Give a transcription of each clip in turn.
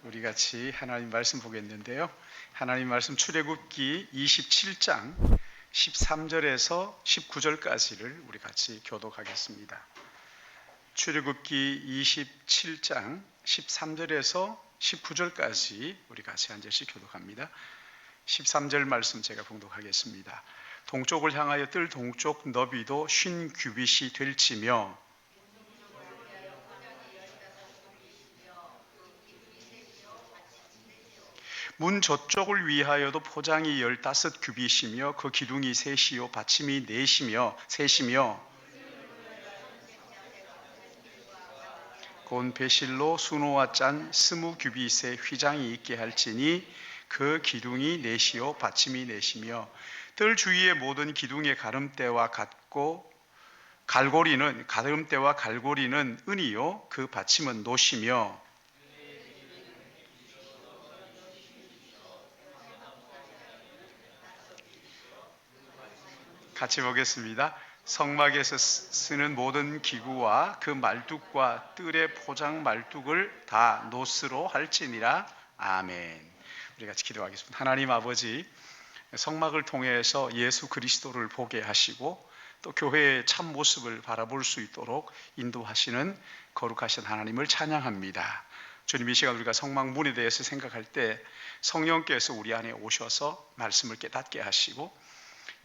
우리 같이 하나님 말씀 보겠는데요. 하나님 말씀 출애굽기 27장 13절에서 19절까지를 우리 같이 교독하겠습니다. 출애굽기 27장 13절에서 19절까지 우리 같이 한 절씩 교독합니다. 13절 말씀 제가 봉독하겠습니다. 동쪽을 향하여 뜰 동쪽 너비도 50규빗이 될지며 문 저쪽을 위하여도 포장이 15규빗이며 그 기둥이 셋이요 받침이 셋이며 곤 배실로 수노와 짠 20규빗의 휘장이 있게 할지니 그 기둥이 넷이요 받침이 넷이며 뜰 주위의 모든 기둥의 가름대와 같고 가름대와 갈고리는 은이요 그 받침은 노시며 같이 보겠습니다. 성막에서 쓰는 모든 기구와 그 말뚝과 뜰의 포장 말뚝을 다 노스로 할지니라. 아멘. 우리 같이 기도하겠습니다. 하나님 아버지, 성막을 통해서 예수 그리스도를 보게 하시고 또 교회의 참 모습을 바라볼 수 있도록 인도하시는 거룩하신 하나님을 찬양합니다. 주님, 이 시간 우리가 성막 문에 대해서 생각할 때 성령께서 우리 안에 오셔서 말씀을 깨닫게 하시고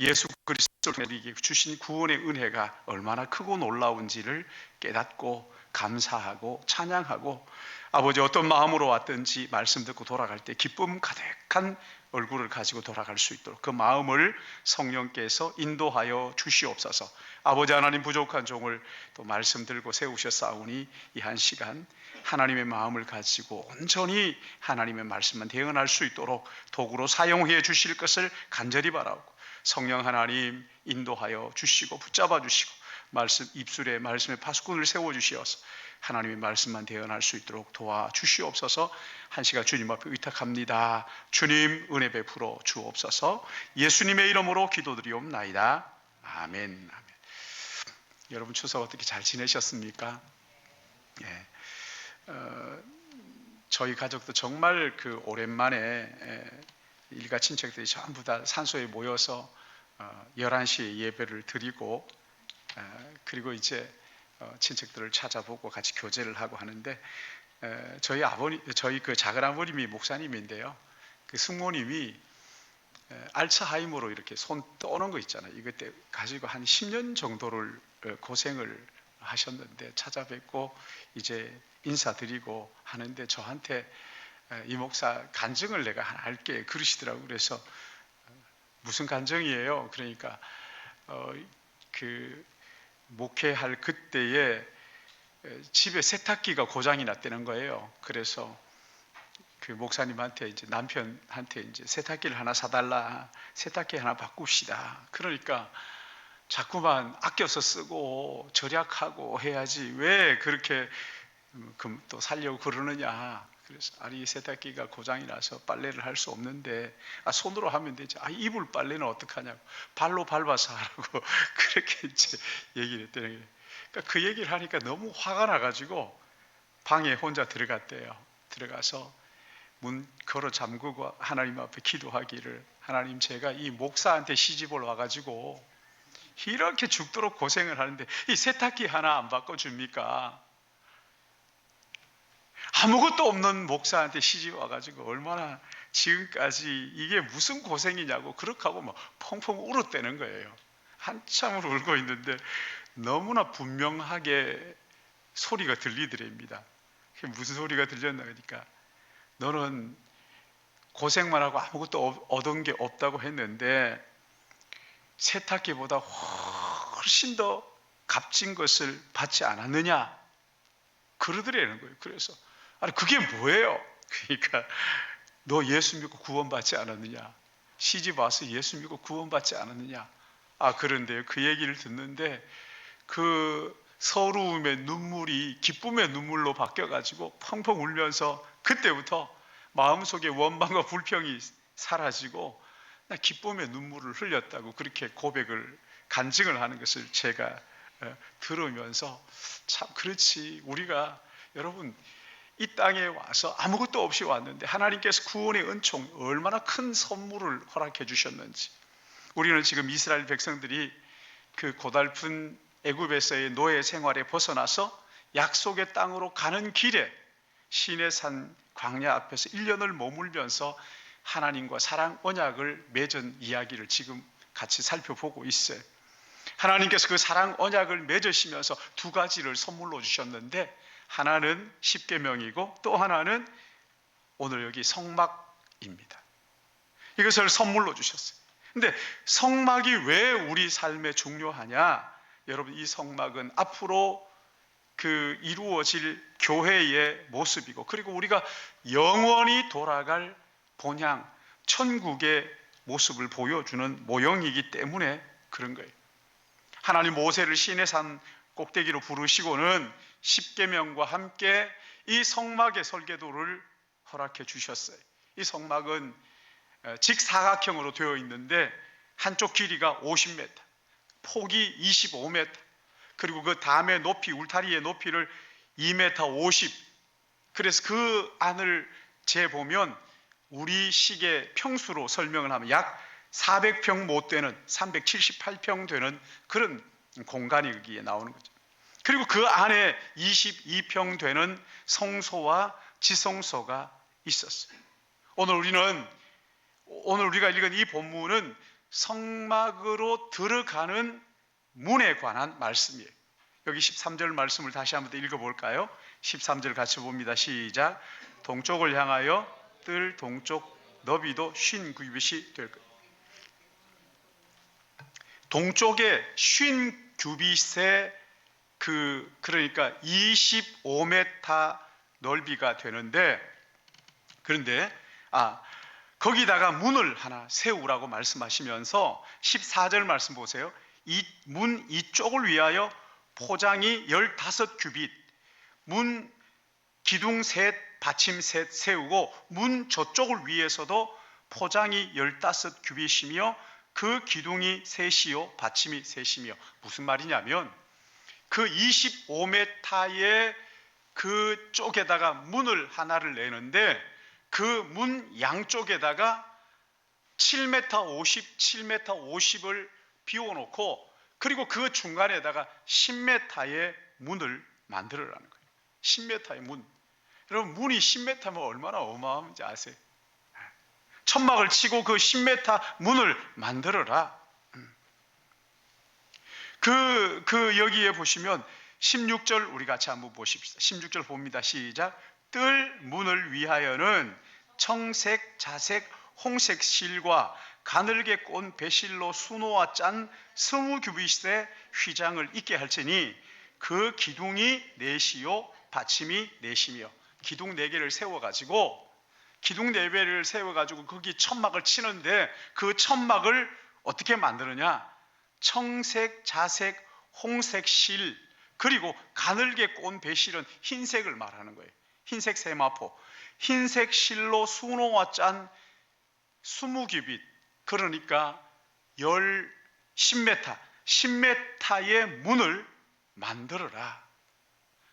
예수 그리스도를 우리에게 주신 구원의 은혜가 얼마나 크고 놀라운지를 깨닫고 감사하고 찬양하고 아버지 어떤 마음으로 왔든지 말씀 듣고 돌아갈 때 기쁨 가득한 얼굴을 가지고 돌아갈 수 있도록 그 마음을 성령께서 인도하여 주시옵소서. 아버지 하나님, 부족한 종을 또 말씀 들고 세우셨사오니 이 한 시간 하나님의 마음을 가지고 온전히 하나님의 말씀만 대언할 수 있도록 도구로 사용해 주실 것을 간절히 바라고 성령 하나님 인도하여 주시고 붙잡아 주시고 입술에 말씀의 파수꾼을 세워주시어서 하나님의 말씀만 대언할 수 있도록 도와주시옵소서. 한 시간 주님 앞에 의탁합니다. 주님 은혜 베풀어 주옵소서. 예수님의 이름으로 기도드리옵나이다. 아멘. 아멘. 여러분 추석 어떻게 잘 지내셨습니까? 예. 저희 가족도 정말 오랜만에 일가 친척들이 전부 다 산소에 모여서 11시에 예배를 드리고 그리고 이제 친척들을 찾아보고 같이 교제를 하고 하는데 저희 그 작은 아버님이 목사님인데요. 그 숙모님이 알츠하이머로 이렇게 손 떠는 거 있잖아요. 이것 때 가지고 한 10년 정도를 고생을 하셨는데 찾아뵙고 이제 인사드리고 하는데 저한테 이 목사 간증을 내가 하나 할게 그러시더라고요. 그래서 무슨 간증이에요? 그러니까 목회할 그때에 집에 세탁기가 고장이 났다는 거예요. 그래서 그 목사님한테 이제 남편한테 이제 세탁기를 하나 사달라, 세탁기 하나 바꿉시다. 그러니까 자꾸만 아껴서 쓰고 절약하고 해야지 왜 그렇게 또 살려고 그러느냐. 그래서 아니 세탁기가 고장이 나서 빨래를 할 수 없는데 손으로 하면 되지. 이불 빨래는 어떡하냐고 발로 밟아서 하라고 그렇게 이제 얘기를 했더니 그러니까 그 얘기를 하니까 너무 화가 나가지고 방에 혼자 들어갔대요. 들어가서 문 걸어 잠그고 하나님 앞에 기도하기를 하나님 제가 이 목사한테 시집을 와가지고 이렇게 죽도록 고생을 하는데 이 세탁기 하나 안 바꿔줍니까? 아무것도 없는 목사한테 시집 와가지고 얼마나 지금까지 이게 무슨 고생이냐고 그렇게 하고 막 펑펑 울었다는 거예요. 한참을 울고 있는데 너무나 분명하게 소리가 들리더랍니다. 무슨 소리가 들렸나 그러니까 너는 고생만 하고 아무것도 얻은 게 없다고 했는데 세탁기보다 훨씬 더 값진 것을 받지 않았느냐 그러더라는 거예요. 그래서 아니 그게 뭐예요? 그러니까 너 예수 믿고 구원받지 않았느냐? 시집 와서 예수 믿고 구원받지 않았느냐? 그런데요. 그 얘기를 듣는데 그 서러움의 눈물이 기쁨의 눈물로 바뀌어가지고 펑펑 울면서 그때부터 마음속에 원망과 불평이 사라지고 나 기쁨의 눈물을 흘렸다고 그렇게 간증을 하는 것을 제가 들으면서 참 그렇지 우리가 여러분 이 땅에 와서 아무것도 없이 왔는데 하나님께서 구원의 은총, 얼마나 큰 선물을 허락해 주셨는지. 우리는 지금 이스라엘 백성들이 그 고달픈 애굽에서의 노예 생활에 벗어나서 약속의 땅으로 가는 길에 시내산 광야 앞에서 1년을 머물면서 하나님과 사랑 언약을 맺은 이야기를 지금 같이 살펴보고 있어요. 하나님께서 그 사랑 언약을 맺으시면서 두 가지를 선물로 주셨는데, 하나는 십계명이고 또 하나는 오늘 여기 성막입니다. 이것을 선물로 주셨어요. 근데 성막이 왜 우리 삶에 중요하냐? 여러분, 이 성막은 앞으로 그 이루어질 교회의 모습이고, 그리고 우리가 영원히 돌아갈 본향 천국의 모습을 보여주는 모형이기 때문에 그런 거예요. 하나님 모세를 시내산 꼭대기로 부르시고는 십계명과 함께 이 성막의 설계도를 허락해 주셨어요. 이 성막은 직사각형으로 되어 있는데 한쪽 길이가 50m, 폭이 25m, 그리고 그 담의 높이, 울타리의 높이를 2m 50. 그래서 그 안을 재보면 우리식의 평수로 설명을 하면 약 400평 못 되는, 378평 되는 그런 공간이 여기에 나오는 거죠. 그리고 그 안에 22평 되는 성소와 지성소가 있었어요. 오늘 우리가 읽은 이 본문은 성막으로 들어가는 문에 관한 말씀이에요. 여기 13절 말씀을 다시 한번 더 읽어볼까요? 13절 같이 봅니다. 시작. 동쪽을 향하여 뜰 동쪽 너비도 50규빗이 될 거예요. 동쪽에 50규빗의 그러니까 25m 넓이가 되는데, 그런데 거기다가 문을 하나 세우라고 말씀하시면서 14절 말씀 보세요. 이 문 이쪽을 위하여 포장이 15규빗, 문 기둥 셋, 받침 셋 세우고 문 저쪽을 위해서도 포장이 15규빗이며 그 기둥이 셋이요 받침이 셋이며. 무슨 말이냐면 그 25m의 그 쪽에다가 문을 하나를 내는데 그 문 양쪽에다가 7m 50, 7m 50을 비워놓고, 그리고 그 중간에다가 10m의 문을 만들어라는 거예요. 10m의 문. 여러분, 문이 10m면 얼마나 어마어마한지 아세요? 천막을 치고 그 10m 문을 만들어라. 여기에 보시면 16절 우리 같이 한번 보십시다. 16절 봅니다. 시작. 뜰 문을 위하여는 청색, 자색, 홍색 실과 가늘게 꼰 배실로 수놓아 짠 20규빗의 휘장을 있게 할지니 그 기둥이 넷이요 받침이 넷이며. 기둥 4개를 세워가지고 거기 천막을 치는데 그 천막을 어떻게 만드느냐? 청색, 자색, 홍색 실, 그리고 가늘게 꼰 배실은 흰색을 말하는 거예요. 흰색 세마포, 흰색 실로 수놓아 짠 20규빗, 그러니까 10m의 문을 만들어라.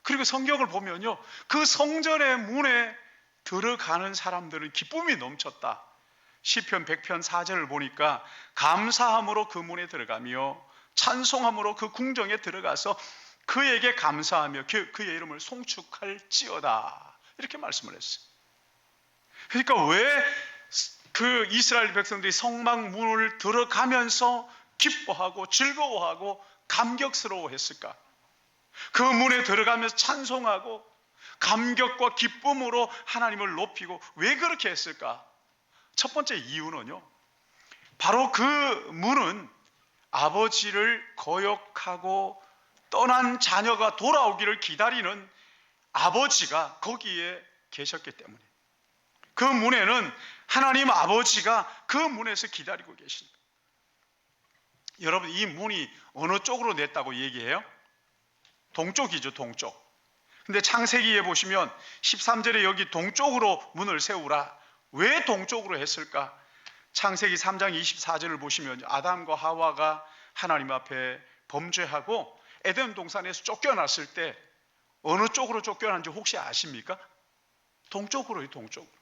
그리고 성경을 보면요, 그 성전의 문에 들어가는 사람들은 기쁨이 넘쳤다. 시편 100편 4절을 보니까 감사함으로 그 문에 들어가며 찬송함으로 그 궁정에 들어가서 그에게 감사하며 그의 이름을 송축할지어다, 이렇게 말씀을 했어요. 그러니까 왜 그 이스라엘 백성들이 성막 문을 들어가면서 기뻐하고 즐거워하고 감격스러워했을까? 그 문에 들어가면서 찬송하고 감격과 기쁨으로 하나님을 높이고 왜 그렇게 했을까? 첫 번째 이유는요, 바로 그 문은 아버지를 거역하고 떠난 자녀가 돌아오기를 기다리는 아버지가 거기에 계셨기 때문에, 그 문에는 하나님 아버지가 그 문에서 기다리고 계십니다. 여러분, 이 문이 어느 쪽으로 냈다고 얘기해요? 동쪽이죠, 동쪽. 근데 창세기에 보시면 13절에 여기 동쪽으로 문을 세우라. 왜 동쪽으로 했을까? 창세기 3장 24절을 보시면 아담과 하와가 하나님 앞에 범죄하고 에덴 동산에서 쫓겨났을 때 어느 쪽으로 쫓겨난지 혹시 아십니까? 동쪽으로요, 동쪽.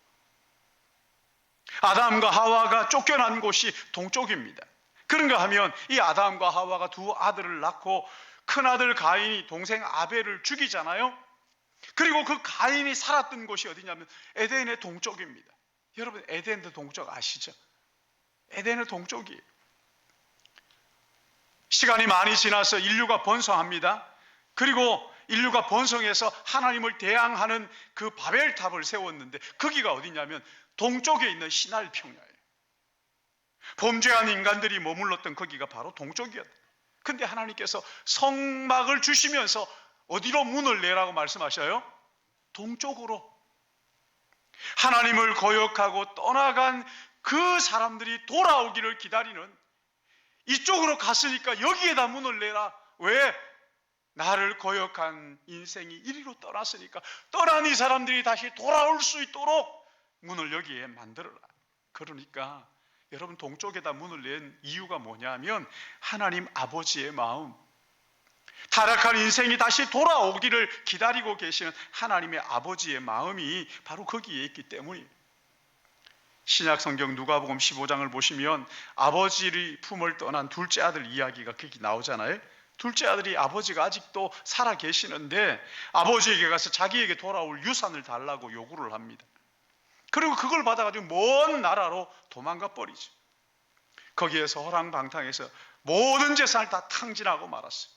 아담과 하와가 쫓겨난 곳이 동쪽입니다. 그런가 하면 이 아담과 하와가 두 아들을 낳고 큰아들 가인이 동생 아벨을 죽이잖아요. 그리고 그 가인이 살았던 곳이 어디냐면 에덴의 동쪽입니다. 여러분, 에덴의 동쪽 아시죠? 에덴의 동쪽이에요. 시간이 많이 지나서 인류가 번성합니다. 그리고 인류가 번성해서 하나님을 대항하는 그 바벨탑을 세웠는데 거기가 어디냐면 동쪽에 있는 시날 평야예요. 범죄한 인간들이 머물렀던 거기가 바로 동쪽이었다. 근데 하나님께서 성막을 주시면서 어디로 문을 내라고 말씀하셔요? 동쪽으로. 하나님을 거역하고 떠나간 그 사람들이 돌아오기를 기다리는, 이쪽으로 갔으니까 여기에다 문을 내라. 왜? 나를 거역한 인생이 이리로 떠났으니까 떠난 이 사람들이 다시 돌아올 수 있도록 문을 여기에 만들어라. 그러니까 여러분, 동쪽에다 문을 낸 이유가 뭐냐면 하나님 아버지의 마음, 타락한 인생이 다시 돌아오기를 기다리고 계시는 하나님의 아버지의 마음이 바로 거기에 있기 때문이에요. 신약성경 누가복음 15장을 보시면 아버지의 품을 떠난 둘째 아들 이야기가 거기 나오잖아요. 둘째 아들이 아버지가 아직도 살아 계시는데 아버지에게 가서 자기에게 돌아올 유산을 달라고 요구를 합니다. 그리고 그걸 받아가지고 먼 나라로 도망가 버리죠. 거기에서 호랑방탕해서 모든 재산을 다 탕진하고 말았어요.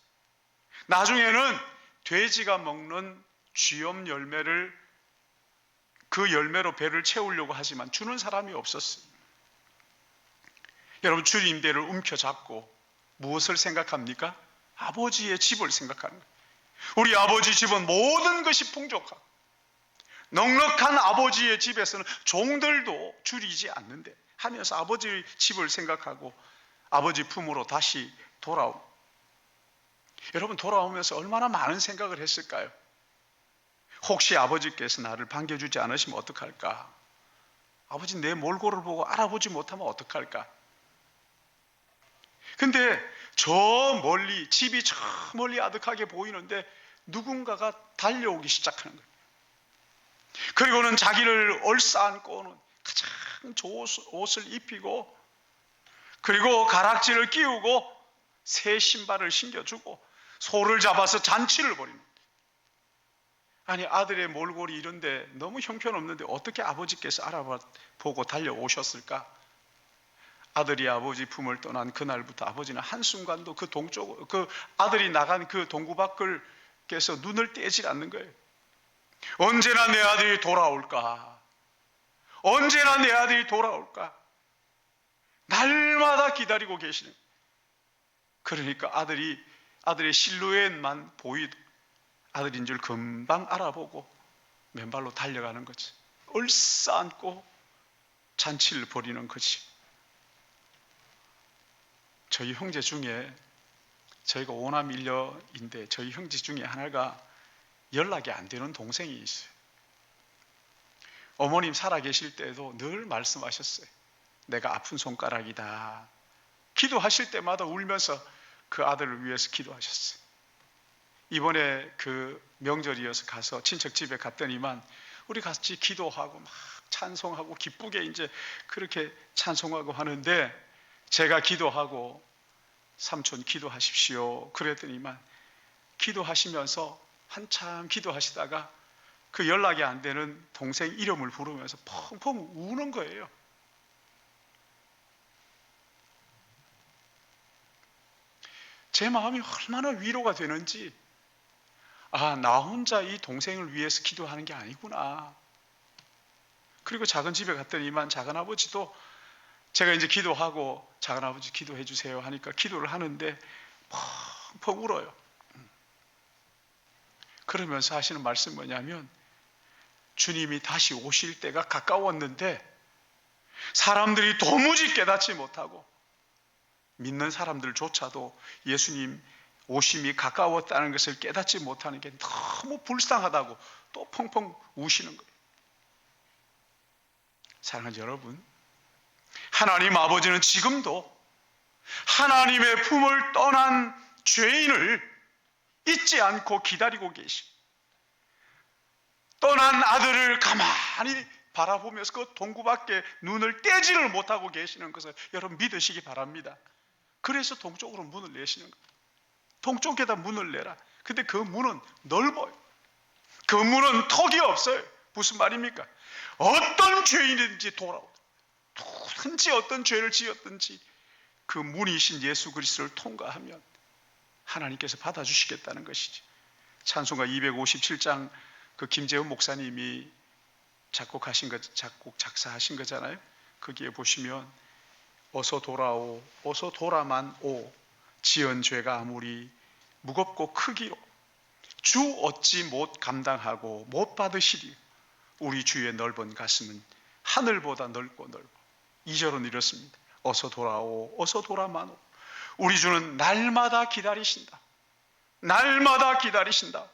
나중에는 돼지가 먹는 쥐염 열매를, 그 열매로 배를 채우려고 하지만 주는 사람이 없었어요. 여러분, 주님대를 움켜잡고 무엇을 생각합니까? 아버지의 집을 생각하는 거예요. 우리 아버지 집은 모든 것이 풍족하고 넉넉한 아버지의 집에서는 종들도 줄이지 않는데 하면서 아버지의 집을 생각하고 아버지 품으로 다시 돌아오고, 여러분, 돌아오면서 얼마나 많은 생각을 했을까요? 혹시 아버지께서 나를 반겨주지 않으시면 어떡할까? 아버지 내 몰골을 보고 알아보지 못하면 어떡할까? 근데 저 멀리, 집이 저 멀리 아득하게 보이는데 누군가가 달려오기 시작하는 거예요. 그리고는 자기를 얼싸안고는 가장 좋은 옷을 입히고, 그리고 가락지를 끼우고 새 신발을 신겨주고 소를 잡아서 잔치를 벌입니다. 아니, 아들의 몰골이 이런데 너무 형편없는데 어떻게 아버지께서 알아보고 달려오셨을까? 아들이 아버지 품을 떠난 그날부터 아버지는 한순간도 그 아들이 나간 그 동구 밖을께서 눈을 떼질 않는 거예요. 언제나 내 아들이 돌아올까? 언제나 내 아들이 돌아올까? 날마다 기다리고 계시는. 그러니까 아들의 실루엣만 보이도 아들인 줄 금방 알아보고 맨발로 달려가는 거지. 얼싸안고 잔치를 벌이는 거지. 저희 형제 중에, 저희가 5남 1녀인데 저희 형제 중에 하나가 연락이 안 되는 동생이 있어요. 어머님 살아계실 때도 늘 말씀하셨어요. 내가 아픈 손가락이다. 기도하실 때마다 울면서 그 아들을 위해서 기도하셨어요. 이번에 그 명절이어서 가서 친척 집에 갔더니만 우리 같이 기도하고 막 찬송하고 기쁘게 이제 그렇게 찬송하고 하는데, 제가 기도하고 삼촌 기도하십시오 그랬더니만 기도하시면서 한참 기도하시다가 그 연락이 안 되는 동생 이름을 부르면서 펑펑 우는 거예요. 제 마음이 얼마나 위로가 되는지, 나 혼자 이 동생을 위해서 기도하는 게 아니구나. 그리고 작은 집에 갔더니만 작은아버지도 제가 이제 기도하고 작은아버지 기도해 주세요 하니까 기도를 하는데 펑펑 울어요. 그러면서 하시는 말씀 뭐냐면, 주님이 다시 오실 때가 가까웠는데 사람들이 도무지 깨닫지 못하고, 믿는 사람들조차도 예수님 오심이 가까웠다는 것을 깨닫지 못하는 게 너무 불쌍하다고 또 펑펑 우시는 거예요. 사랑하는 여러분, 하나님 아버지는 지금도 하나님의 품을 떠난 죄인을 잊지 않고 기다리고 계십니다. 떠난 아들을 가만히 바라보면서 그 동구밖에 눈을 떼지를 못하고 계시는 것을 여러분 믿으시기 바랍니다. 그래서 동쪽으로 문을 내시는 거예요. 동쪽에다 문을 내라. 근데 그 문은 넓어요. 그 문은 턱이 없어요. 무슨 말입니까? 어떤 죄인이든지 누구든지 어떤 죄를 지었든지 그 문이신 예수 그리스도를 통과하면 하나님께서 받아주시겠다는 것이지. 찬송가 257장 그 김재훈 목사님이 작사하신 거잖아요. 거기에 보시면 어서 돌아오, 어서 돌아만 오, 지은 죄가 아무리 무겁고 크기로 주 어찌 못 감당하고 못 받으시리. 우리 주의 넓은 가슴은 하늘보다 넓고 넓어. 2절은 이렇습니다. 어서 돌아오, 어서 돌아만 오. 우리 주는 날마다 기다리신다. 날마다 기다리신다.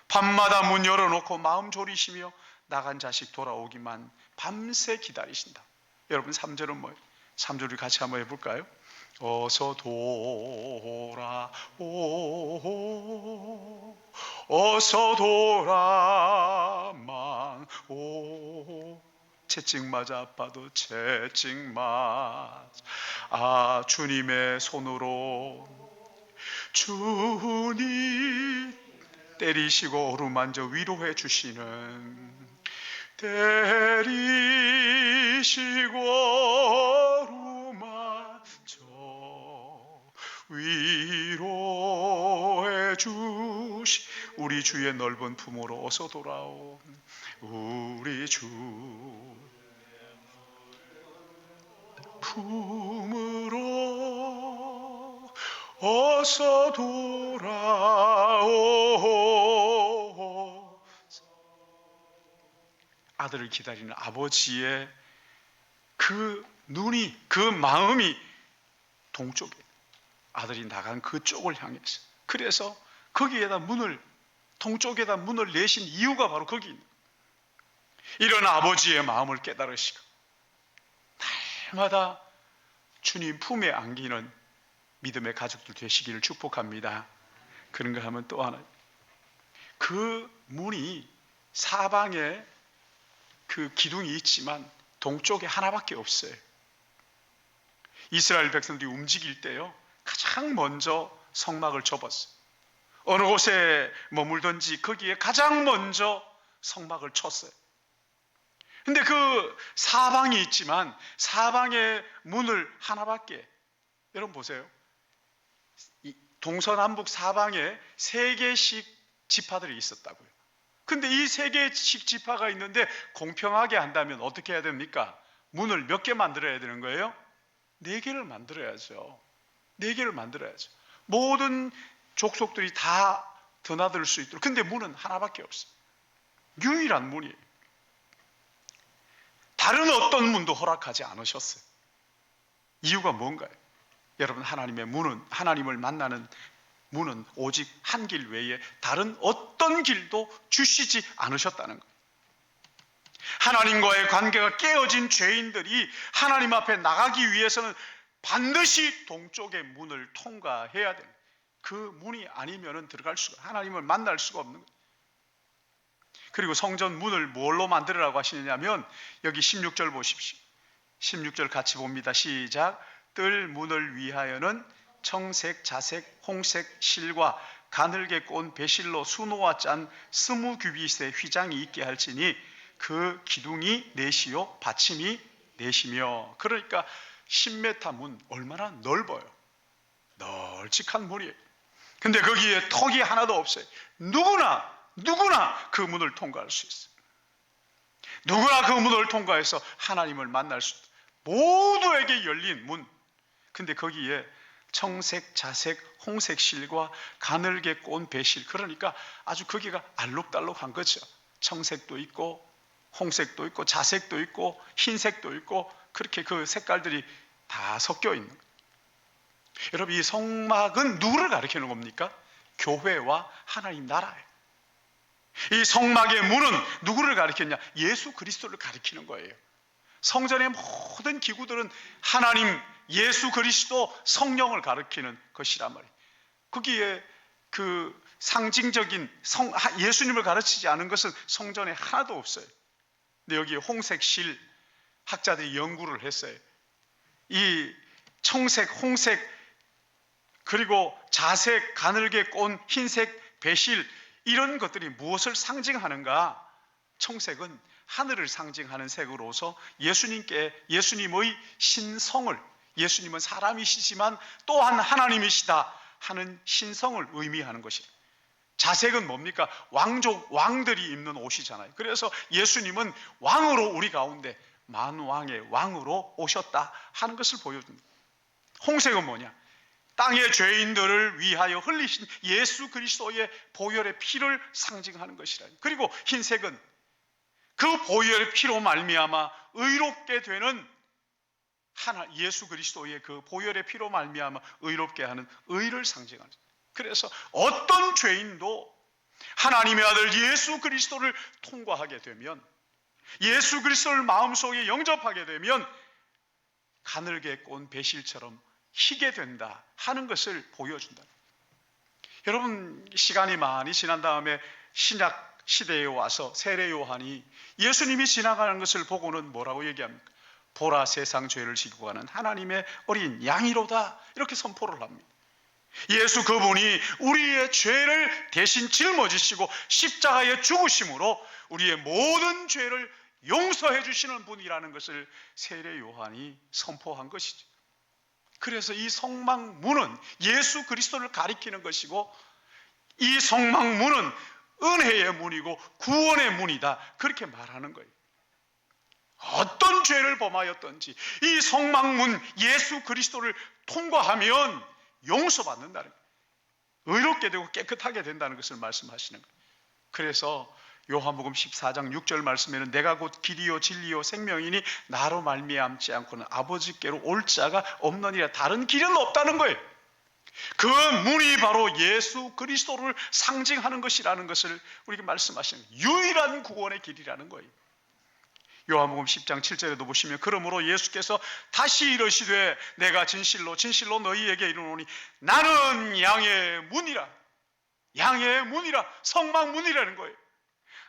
밤마다 문 열어놓고 마음 졸이시며 나간 자식 돌아오기만 밤새 기다리신다. 여러분 3절은 뭐예요? 3절을 같이 한번 해볼까요? 어서 돌아오, 어서 돌아만 오. 채찍맞아 아파도 채찍맞아 주님의 손으로 주님 때리시고 어루만져 위로해 주시는 때리시고 어루만져 위로해 주시 우리 주의 넓은 품으로 어서 돌아오 우리 주 품으로 어서 돌아오. 아들을 기다리는 아버지의 그 눈이 그 마음이 동쪽에 아들이 나간 그쪽을 향해서 그래서 거기에다 문을 동쪽에다 문을 내신 이유가 바로 거기 있는 거예요. 이런 아버지의 마음을 깨달으시고 날마다 주님 품에 안기는 믿음의 가족들 되시기를 축복합니다. 그런가 하면 또 하나 그 문이 사방에 그 기둥이 있지만 동쪽에 하나밖에 없어요. 이스라엘 백성들이 움직일 때요 가장 먼저 성막을 접었어요. 어느 곳에 머물든지 거기에 가장 먼저 성막을 쳤어요. 근데 그 사방이 있지만 사방의 문을 하나밖에 여러분 보세요. 동서남북 사방에 3개씩 지파들이 있었다고요. 근데 이 3개씩 지파가 있는데 공평하게 한다면 어떻게 해야 됩니까? 문을 몇 개 만들어야 되는 거예요? 4개를 만들어야죠. 4개를 만들어야죠. 모든 족속들이 다 드나들 수 있도록. 근데 문은 하나밖에 없어요. 유일한 문이에요. 다른 어떤 문도 허락하지 않으셨어요. 이유가 뭔가요? 여러분 하나님의 문은 하나님을 만나는 문은 오직 한 길 외에 다른 어떤 길도 주시지 않으셨다는 거예요. 하나님과의 관계가 깨어진 죄인들이 하나님 앞에 나가기 위해서는 반드시 동쪽의 문을 통과해야 됩니다. 그 문이 아니면 들어갈 수가 하나님을 만날 수가 없는 거예요. 그리고 성전 문을 뭘로 만들으라고 하시느냐면 여기 16절 보십시오. 16절 같이 봅니다. 시작. 뜰 문을 위하여는 청색, 자색, 홍색 실과 가늘게 꼰 배실로 수노와 짠 스무규빗의 휘장이 있게 할지니 그 기둥이 넷이요 받침이 넷이며. 그러니까 10m 문 얼마나 넓어요. 널찍한 문이에요. 근데 거기에 턱이 하나도 없어요. 누구나 그 문을 통과할 수 있어요. 누구나 그 문을 통과해서 하나님을 만날 수 있어요. 모두에게 열린 문. 근데 거기에 청색, 자색, 홍색 실과 가늘게 꼰 배실. 그러니까 아주 거기가 알록달록한 거죠. 청색도 있고 홍색도 있고 자색도 있고 흰색도 있고 그렇게 그 색깔들이 다 섞여 있는 거예요. 여러분 이 성막은 누구를 가리키는 겁니까? 교회와 하나님 나라예요. 이 성막의 문은 누구를 가리켰냐? 예수 그리스도를 가리키는 거예요. 성전의 모든 기구들은 하나님, 예수 그리스도, 성령을 가리키는 것이란 말이에요. 거기에 그 상징적인 예수님을 가르치지 않은 것은 성전에 하나도 없어요. 근데 여기 홍색실 학자들이 연구를 했어요. 이 청색, 홍색, 그리고 자색, 가늘게 꼰 흰색, 배실, 이런 것들이 무엇을 상징하는가? 청색은 하늘을 상징하는 색으로서 예수님의 신성을, 예수님은 사람이시지만 또한 하나님이시다 하는 신성을 의미하는 것이에요. 자색은 뭡니까? 왕들이 입는 옷이잖아요. 그래서 예수님은 왕으로 우리 가운데 만왕의 왕으로 오셨다 하는 것을 보여줍니다. 홍색은 뭐냐? 땅의 죄인들을 위하여 흘리신 예수 그리스도의 보혈의 피를 상징하는 것이라. 그리고 흰색은 그 보혈의 피로 말미암아 의롭게 되는 예수 그리스도의 그 보혈의 피로 말미암아 의롭게 하는 의를 상징하는. 그래서 어떤 죄인도 하나님의 아들 예수 그리스도를 통과하게 되면, 예수 그리스도를 마음속에 영접하게 되면 가늘게 꼰 배실처럼 희게 된다 하는 것을 보여준다. 여러분, 시간이 많이 지난 다음에 신약 시대에 와서 세례 요한이 예수님이 지나가는 것을 보고는 뭐라고 얘기합니까? 보라, 세상 죄를 지고 가는 하나님의 어린 양이로다, 이렇게 선포를 합니다. 예수 그분이 우리의 죄를 대신 짊어지시고 십자가에 죽으심으로 우리의 모든 죄를 용서해 주시는 분이라는 것을 세례 요한이 선포한 것이죠. 그래서 이 성막문은 예수 그리스도를 가리키는 것이고, 이 성막문은 은혜의 문이고 구원의 문이다, 그렇게 말하는 거예요. 어떤 죄를 범하였든지 이 성막문 예수 그리스도를 통과하면 용서받는다는 거예요. 의롭게 되고 깨끗하게 된다는 것을 말씀하시는 거예요. 그래서 요한복음 14장 6절 말씀에는 내가 곧 길이요 진리요 생명이니 나로 말미암지 않고는 아버지께로 올 자가 없느니라, 다른 길은 없다는 거예요. 그 문이 바로 예수 그리스도를 상징하는 것이라는 것을 우리에게 말씀하시는 거예요. 유일한 구원의 길이라는 거예요. 요한복음 10장 7절에도 보시면 그러므로 예수께서 다시 이르시되 내가 진실로 진실로 너희에게 이르노니 나는 양의 문이라. 양의 문이라, 성막문이라는 거예요.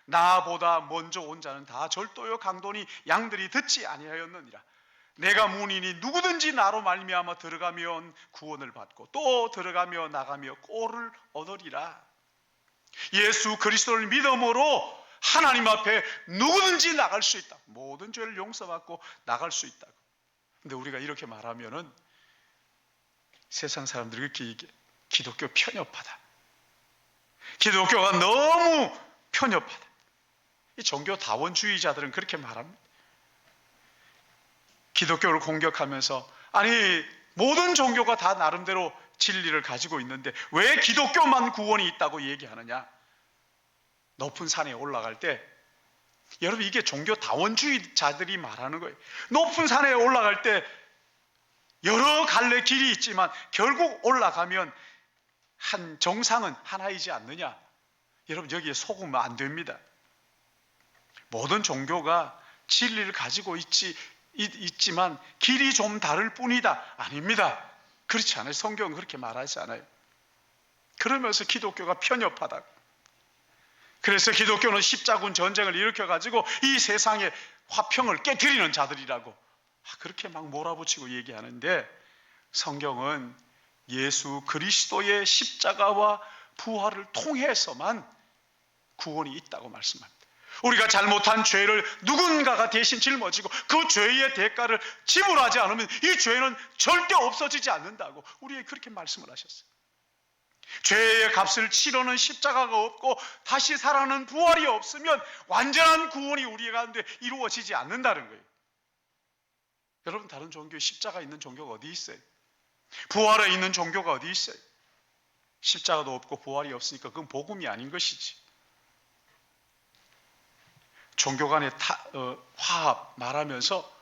나보다 먼저 온 자는 다 절도요 강도니 양들이 듣지 아니하였느니라. 내가 문이니 누구든지 나로 말미암아 들어가면 구원을 받고 또 들어가며 나가며 꼴을 얻으리라. 예수 그리스도를 믿음으로 하나님 앞에 누구든지 나갈 수 있다. 모든 죄를 용서받고 나갈 수 있다고. 근데 우리가 이렇게 말하면은 세상 사람들이 이렇게 얘기해. 기독교 편협하다. 기독교가 너무 편협하다. 이 종교 다원주의자들은 그렇게 말합니다. 기독교를 공격하면서 아니 모든 종교가 다 나름대로 진리를 가지고 있는데 왜 기독교만 구원이 있다고 얘기하느냐. 높은 산에 올라갈 때, 여러분 이게 종교 다원주의자들이 말하는 거예요. 높은 산에 올라갈 때 여러 갈래 길이 있지만 결국 올라가면 한 정상은 하나이지 않느냐. 여러분 여기에 속으면 안 됩니다. 모든 종교가 진리를 가지고 있지만 길이 좀 다를 뿐이다. 아닙니다. 그렇지 않아요. 성경은 그렇게 말하지 않아요. 그러면서 기독교가 편협하다. 그래서 기독교는 십자군 전쟁을 일으켜가지고 이 세상의 화평을 깨뜨리는 자들이라고 그렇게 막 몰아붙이고 얘기하는데, 성경은 예수 그리스도의 십자가와 부활을 통해서만 구원이 있다고 말씀합니다. 우리가 잘못한 죄를 누군가가 대신 짊어지고 그 죄의 대가를 지불하지 않으면 이 죄는 절대 없어지지 않는다고 우리에게 그렇게 말씀을 하셨어요. 죄의 값을 치르는 십자가가 없고 다시 살아나는 부활이 없으면 완전한 구원이 우리 가운데 이루어지지 않는다는 거예요. 여러분, 다른 종교에 십자가 있는 종교가 어디 있어요? 부활에 있는 종교가 어디 있어요? 십자가도 없고 부활이 없으니까 그건 복음이 아닌 것이지. 종교 간의 화합 말하면서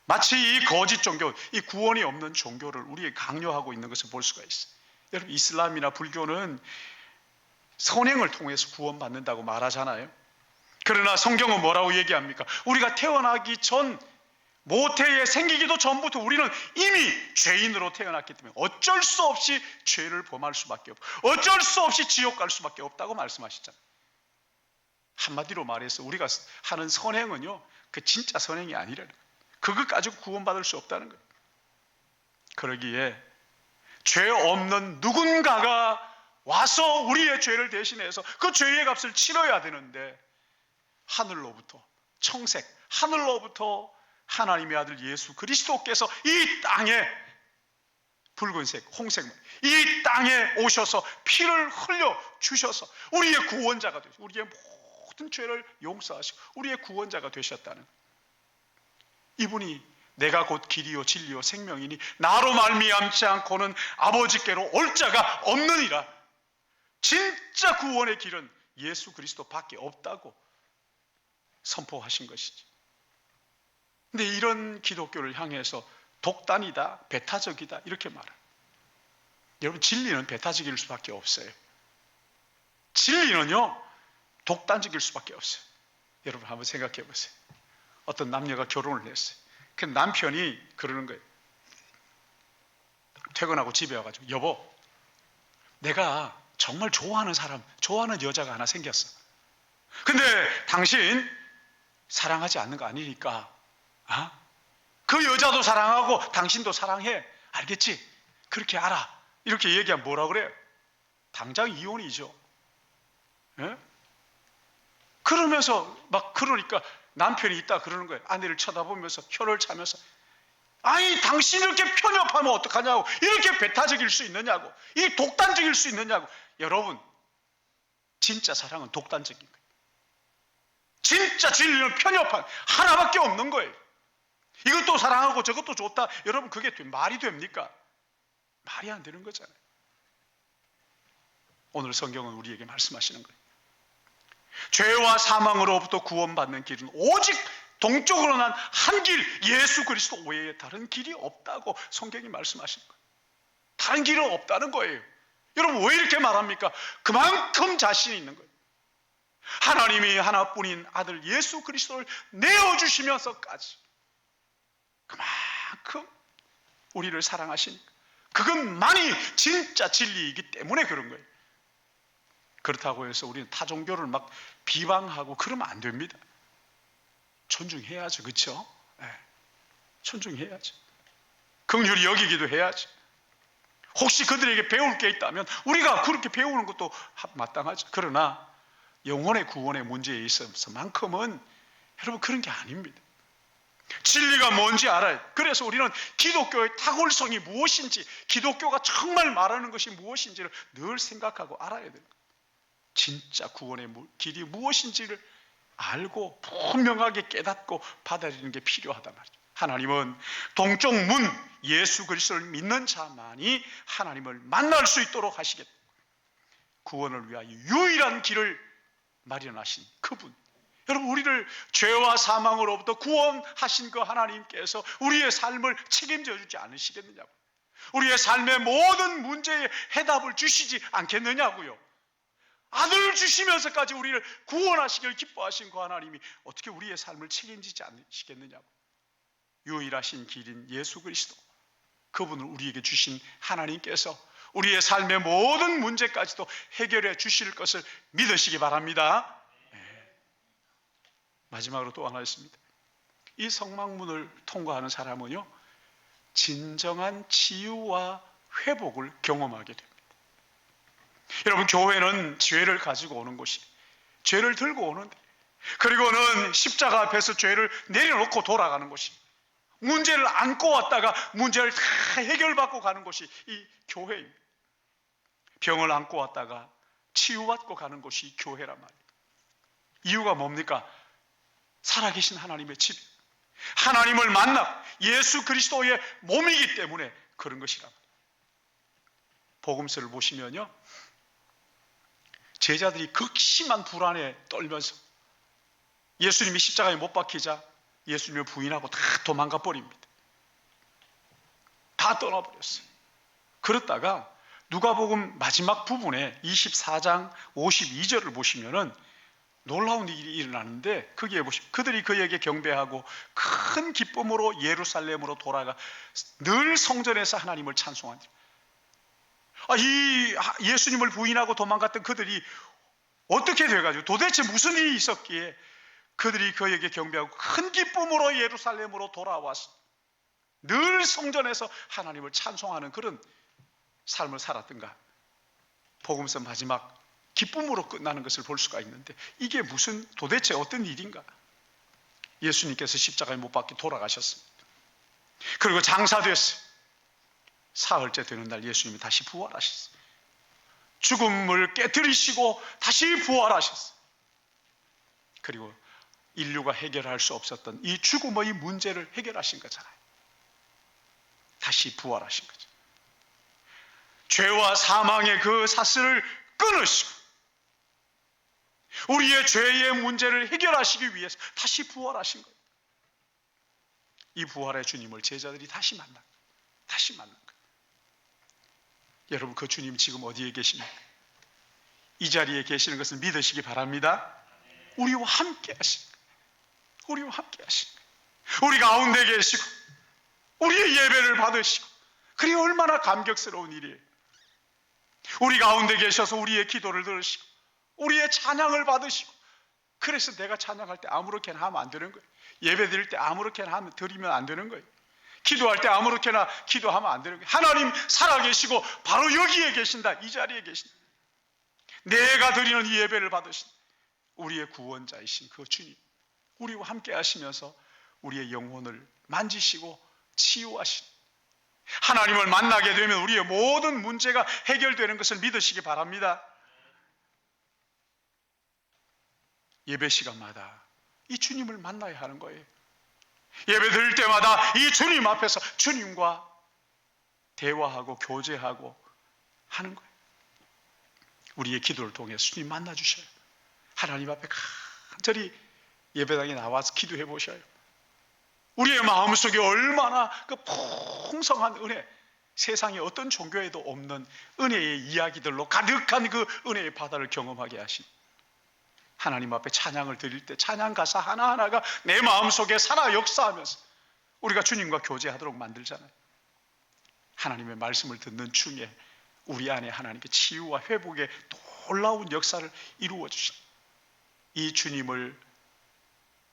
마치 이 거짓 종교, 이 구원이 없는 종교를 우리에게 강요하고 있는 것을 볼 수가 있어요. 여러분, 이슬람이나 불교는 선행을 통해서 구원받는다고 말하잖아요. 그러나 성경은 뭐라고 얘기합니까? 우리가 태어나기 전 모태에 생기기도 전부터 우리는 이미 죄인으로 태어났기 때문에 어쩔 수 없이 죄를 범할 수밖에 없고 어쩔 수 없이 지옥 갈 수밖에 없다고 말씀하시잖아요. 한마디로 말해서 우리가 하는 선행은요, 그 진짜 선행이 아니라는 거예요. 그것 가지고 구원받을 수 없다는 거예요. 그러기에 죄 없는 누군가가 와서 우리의 죄를 대신해서 그 죄의 값을 치러야 되는데, 하늘로부터 청색, 하늘로부터 하나님의 아들 예수 그리스도께서 이 땅에 붉은색, 홍색, 이 땅에 오셔서 피를 흘려 주셔서 우리의 구원자가 되셔서 우리의 모든 죄를 용서하시고 우리의 구원자가 되셨다는, 이분이 내가 곧 길이요 진리요 생명이니 나로 말미암지 않고는 아버지께로 올 자가 없느니라. 진짜 구원의 길은 예수 그리스도밖에 없다고 선포하신 것이지. 근데 이런 기독교를 향해서 독단이다, 배타적이다 이렇게 말해요. 여러분, 진리는 배타적일 수밖에 없어요. 진리는요 독단적일 수밖에 없어요. 여러분 한번 생각해 보세요. 어떤 남녀가 결혼을 했어요. 그 남편이 그러는 거예요. 퇴근하고 집에 와가지고, 여보, 내가 정말 좋아하는 사람, 좋아하는 여자가 하나 생겼어. 근데 당신 사랑하지 않는 거 아니니까 그 여자도 사랑하고 당신도 사랑해. 알겠지? 그렇게 알아. 이렇게 얘기하면 뭐라 그래요? 당장 이혼이죠. 예? 그러면서 막 그러니까 남편이 있다 그러는 거예요. 아내를 쳐다보면서 혀를 차면서, 아니 당신 이렇게 편협하면 어떡하냐고, 이렇게 배타적일 수 있느냐고, 이 독단적일 수 있느냐고. 여러분, 진짜 사랑은 독단적인 거예요. 진짜 진리는 편협한 하나밖에 없는 거예요. 이것도 사랑하고 저것도 좋다. 여러분, 그게 말이 됩니까? 말이 안 되는 거잖아요. 오늘 성경은 우리에게 말씀하시는 거예요. 죄와 사망으로부터 구원받는 길은 오직 동쪽으로 난 한 길, 예수 그리스도 외에 다른 길이 없다고 성경이 말씀하시는 거예요. 다른 길은 없다는 거예요. 여러분, 왜 이렇게 말합니까? 그만큼 자신이 있는 거예요. 하나님이 하나뿐인 아들 예수 그리스도를 내어주시면서까지 그만큼 우리를 사랑하시니까, 그것만이 진짜 진리이기 때문에 그런 거예요. 그렇다고 해서 우리는 타 종교를 막 비방하고 그러면 안 됩니다. 존중해야죠. 그렇죠? 네. 존중해야죠. 긍휼히 여기기도 해야죠. 혹시 그들에게 배울 게 있다면 우리가 그렇게 배우는 것도 마땅하죠. 그러나 영혼의 구원의 문제에 있어서만큼은 여러분, 그런 게 아닙니다. 진리가 뭔지 알아요. 그래서 우리는 기독교의 탁월성이 무엇인지, 기독교가 정말 말하는 것이 무엇인지를 늘 생각하고 알아야 되는 거예요. 진짜 구원의 길이 무엇인지를 알고 분명하게 깨닫고 받아들이는 게 필요하단 말이죠. 하나님은 동쪽 문 예수 그리스도를 믿는 자만이 하나님을 만날 수 있도록 하시겠다. 구원을 위하여 유일한 길을 마련하신 그분, 여러분, 우리를 죄와 사망으로부터 구원하신 그 하나님께서 우리의 삶을 책임져 주지 않으시겠느냐고, 우리의 삶의 모든 문제에 해답을 주시지 않겠느냐고요. 아들을 주시면서까지 우리를 구원하시길 기뻐하신 그 하나님이 어떻게 우리의 삶을 책임지지 않으시겠느냐고. 유일하신 길인 예수 그리스도, 그분을 우리에게 주신 하나님께서 우리의 삶의 모든 문제까지도 해결해 주실 것을 믿으시기 바랍니다. 네. 마지막으로 또 하나 있습니다. 이 성막문을 통과하는 사람은요, 진정한 치유와 회복을 경험하게 됩니다. 여러분, 교회는 죄를 가지고 오는 곳이, 죄를 들고 오는데, 그리고는 십자가 앞에서 죄를 내려놓고 돌아가는 곳이, 문제를 안고 왔다가 문제를 다 해결받고 가는 곳이 이 교회입니다. 병을 안고 왔다가 치유받고 가는 곳이 교회란 말이에요. 이유가 뭡니까? 살아계신 하나님의 집, 하나님을 만나 예수 그리스도의 몸이기 때문에 그런 것이란 말이에요. 복음서를 보시면요, 제자들이 극심한 불안에 떨면서 예수님이 십자가에 못 박히자 예수님을 부인하고 다 도망가 버립니다. 다 떠나버렸어요. 그렇다가 누가복음 마지막 부분에 24장 52절을 보시면은 놀라운 일이 일어나는데 거기에 보시면 그들이 그에게 경배하고 큰 기쁨으로 예루살렘으로 돌아가 늘 성전에서 하나님을 찬송하니라. 이 예수님을 부인하고 도망갔던 그들이 어떻게 돼가지고 도대체 무슨 일이 있었기에 그들이 그에게 경배하고 큰 기쁨으로 예루살렘으로 돌아와서 늘 성전에서 하나님을 찬송하는 그런 삶을 살았던가. 복음서 마지막 기쁨으로 끝나는 것을 볼 수가 있는데 이게 무슨 도대체 어떤 일인가? 예수님께서 십자가에 못 박혀 돌아가셨습니다. 그리고 장사됐어요. 사흘째 되는 날 예수님이 다시 부활하셨어요. 죽음을 깨뜨리시고 다시 부활하셨어요. 그리고 인류가 해결할 수 없었던 이 죽음의 문제를 해결하신 거잖아요. 다시 부활하신 거죠. 죄와 사망의 그 사슬을 끊으시고 우리의 죄의 문제를 해결하시기 위해서 다시 부활하신 거예요. 이 부활의 주님을 제자들이 다시 만난 거예요. 여러분, 그 주님 지금 어디에 계십니까? 이 자리에 계시는 것을 믿으시기 바랍니다. 우리와 함께 하신 거예요. 우리와 함께 하신 거예요. 우리 가운데 계시고 우리의 예배를 받으시고, 그게 얼마나 감격스러운 일이에요. 우리 가운데 계셔서 우리의 기도를 들으시고 우리의 찬양을 받으시고, 그래서 내가 찬양할 때 아무렇게나 하면 안 되는 거예요. 예배 드릴 때 아무렇게나 드리면 안 되는 거예요. 기도할 때 아무렇게나 기도하면 안 되는 거예요. 하나님 살아계시고 바로 여기에 계신다. 이 자리에 계신다. 내가 드리는 이 예배를 받으신 우리의 구원자이신 그 주님, 우리와 함께 하시면서 우리의 영혼을 만지시고 치유하신, 하나님을 만나게 되면 우리의 모든 문제가 해결되는 것을 믿으시기 바랍니다. 예배 시간마다 이 주님을 만나야 하는 거예요. 예배 드릴 때마다 이 주님 앞에서 주님과 대화하고 교제하고 하는 거예요. 우리의 기도를 통해서 주님 만나 주셔요. 하나님 앞에 간절히 예배당에 나와서 기도해 보셔요. 우리의 마음속에 얼마나 그 풍성한 은혜, 세상에 어떤 종교에도 없는 은혜의 이야기들로 가득한 그 은혜의 바다를 경험하게 하신 하나님 앞에 찬양을 드릴 때 찬양 가사 하나하나가 내 마음속에 살아 역사하면서 우리가 주님과 교제하도록 만들잖아요. 하나님의 말씀을 듣는 중에 우리 안에 하나님께 치유와 회복의 놀라운 역사를 이루어 주신 이 주님을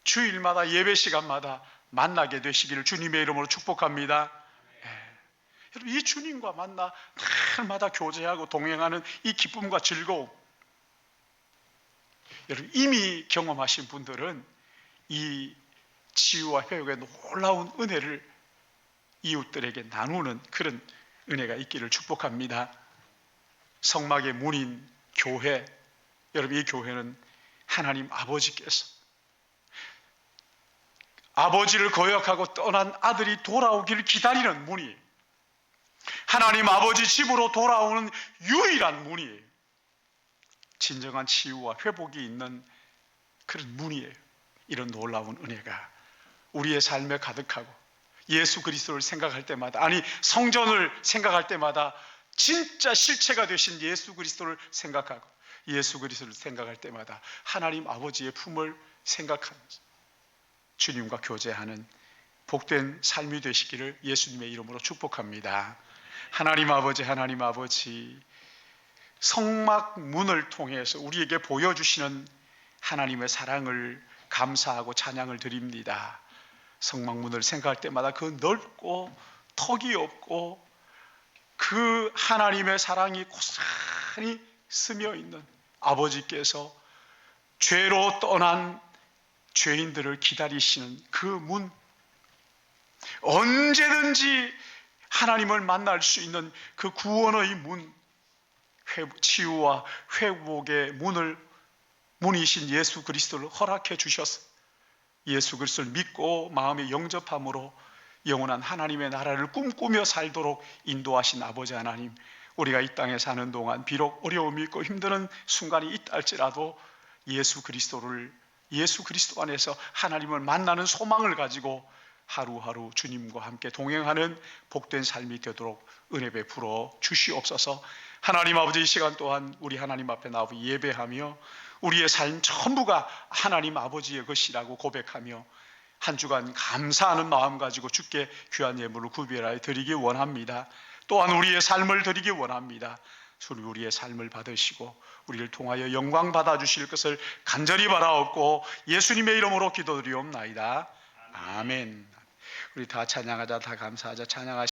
주일마다 예배 시간마다 만나게 되시기를 주님의 이름으로 축복합니다. 여러분, 이 주님과 만나 날마다 교제하고 동행하는 이 기쁨과 즐거움, 여러분 이미 경험하신 분들은 이 치유와 회복의 놀라운 은혜를 이웃들에게 나누는 그런 은혜가 있기를 축복합니다. 성막의 문인 교회, 여러분 이 교회는 하나님 아버지께서 아버지를 거역하고 떠난 아들이 돌아오기를 기다리는 문이에요. 하나님 아버지 집으로 돌아오는 유일한 문이에요. 진정한 치유와 회복이 있는 그런 문이에요. 이런 놀라운 은혜가 우리의 삶에 가득하고 예수 그리스도를 생각할 때마다, 아니 성전을 생각할 때마다 진짜 실체가 되신 예수 그리스도를 생각하고 예수 그리스도를 생각할 때마다 하나님 아버지의 품을 생각하면서 주님과 교제하는 복된 삶이 되시기를 예수님의 이름으로 축복합니다. 하나님 아버지, 성막 문을 통해서 우리에게 보여주시는 하나님의 사랑을 감사하고 찬양을 드립니다. 성막 문을 생각할 때마다 그 넓고 턱이 없고 그 하나님의 사랑이 고스란히 스며 있는 아버지께서 죄로 떠난 죄인들을 기다리시는 그 문, 언제든지 하나님을 만날 수 있는 그 구원의 문, 치유와 회복의 문이신 예수 그리스도를 허락해 주셔서 예수 그리스도를 믿고 마음에 영접함으로 영원한 하나님의 나라를 꿈꾸며 살도록 인도하신 아버지 하나님, 우리가 이 땅에 사는 동안 비록 어려움이 있고 힘드는 순간이 있다 할지라도 예수 그리스도 안에서 하나님을 만나는 소망을 가지고 하루하루 주님과 함께 동행하는 복된 삶이 되도록 은혜 베풀어 주시옵소서. 하나님 아버지, 이 시간 또한 우리 하나님 앞에 나와 예배하며 우리의 삶 전부가 하나님 아버지의 것이라고 고백하며 한 주간 감사하는 마음 가지고 주께 귀한 예물을 구별하여 드리기 원합니다. 또한 우리의 삶을 드리기 원합니다. 우리의 삶을 받으시고 우리를 통하여 영광 받아주실 것을 간절히 바라옵고 예수님의 이름으로 기도드리옵나이다. 아멘. 우리 다 찬양하자, 다 감사하자. 찬양하시